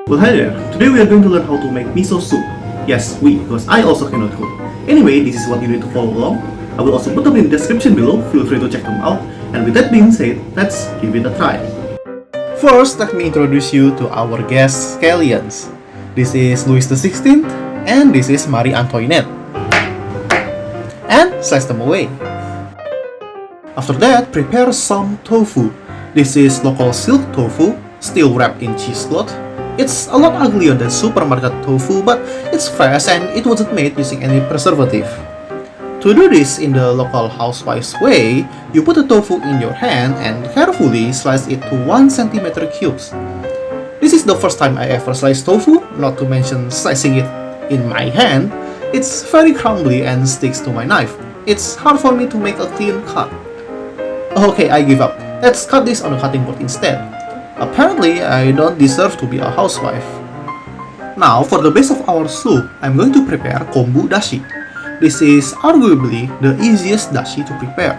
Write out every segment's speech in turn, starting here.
Well, hi there. Today we are going to learn how to make miso soup. Yes, because I also cannot cook. Anyway, this is what you need to follow along. I will also put them in the description below. Feel free to check them out. And with that being said, let's give it a try. First, let me introduce you to our guest scallions. This is Louis XVI, and this is Marie Antoinette. And slice them away. After that, prepare some tofu. This is local silk tofu, still wrapped in cheesecloth. It's a lot uglier than supermarket tofu, but it's fresh and it wasn't made using any preservative. To do this in the local housewives way, you put the tofu in your hand and carefully slice it to 1 cm cubes. This is the first time I ever sliced tofu, not to mention slicing it in my hand. It's very crumbly and sticks to my knife. It's hard for me to make a clean cut. Okay, I give up. Let's cut this on a cutting board instead. Apparently, I don't deserve to be a housewife. Now, for the base of our soup, I'm going to prepare kombu dashi. This is arguably the easiest dashi to prepare.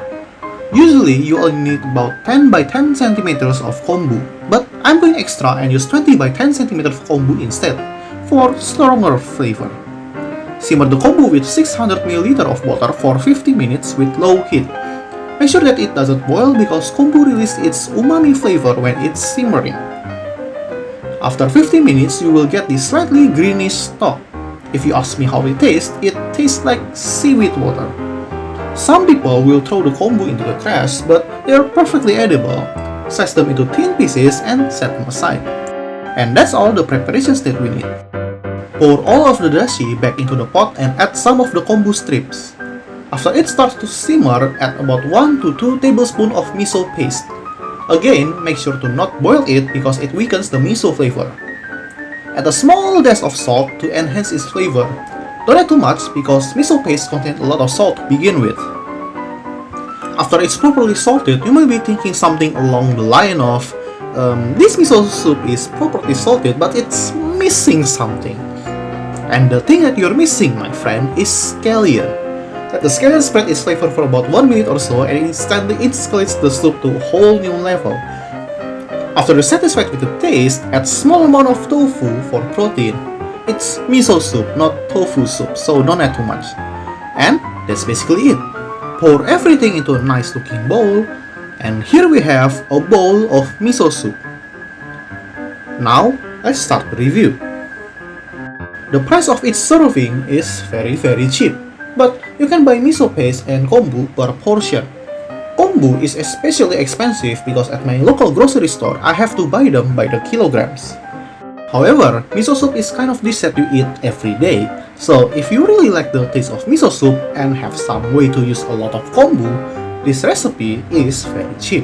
Usually, you only need about 10 by 10 centimeters of kombu, but I'm going extra and use 20 by 10 centimeters of kombu instead, for stronger flavor. Simmer the kombu with 600 ml of water for 50 minutes with low heat. Make sure that it doesn't boil because kombu releases its umami flavor when it's simmering. After 50 minutes, you will get this slightly greenish stock. If you ask me how it tastes like seaweed water. Some people will throw the kombu into the trash, but they are perfectly edible. Slice them into thin pieces and set them aside. And that's all the preparations that we need. Pour all of the dashi back into the pot and add some of the kombu strips. After it starts to simmer, add about 1 to 2 tablespoons of miso paste. Again, make sure to not boil it because it weakens the miso flavor. Add a small dash of salt to enhance its flavor. Don't add too much because miso paste contains a lot of salt to begin with. After it's properly salted, you might be thinking something along the line of, this miso soup is properly salted but it's missing something. And the thing that you're missing, my friend, is scallion. Let the scallion spread its flavor for about 1 minute or so and instantly it escalates the soup to a whole new level. After you're satisfied with the taste, add small amount of tofu for protein. It's miso soup, not tofu soup, so don't add too much. And that's basically it. Pour everything into a nice looking bowl, and here we have a bowl of miso soup. Now, let's start the review. The price of each serving is very cheap. But you can buy miso paste and kombu per portion. Kombu is especially expensive because at my local grocery store, I have to buy them by the kilograms. However, miso soup is kind of dish that you eat every day. So if you really like the taste of miso soup and have some way to use a lot of kombu, this recipe is very cheap.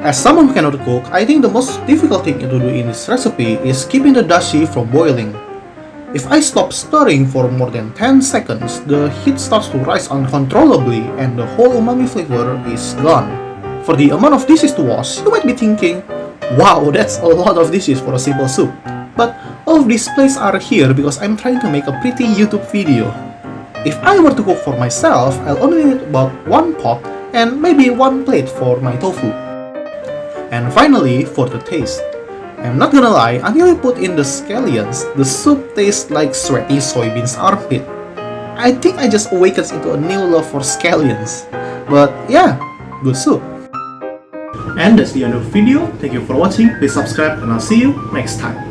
As someone who cannot cook, I think the most difficult thing to do in this recipe is keeping the dashi from boiling. If I stop stirring for more than 10 seconds, the heat starts to rise uncontrollably and the whole umami flavor is gone. For the amount of dishes to wash, you might be thinking, wow, that's a lot of dishes for a simple soup. But all of these plates are here because I'm trying to make a pretty YouTube video. If I were to cook for myself, I'll only need about 1 pot and maybe 1 plate for my tofu. And finally, for the taste. I'm not gonna lie, until I put in the scallions, the soup tastes like sweaty soybeans armpit. I think I just awakened into a new love for scallions. But yeah, good soup. And that's the end of the video. Thank you for watching, please subscribe and I'll see you next time.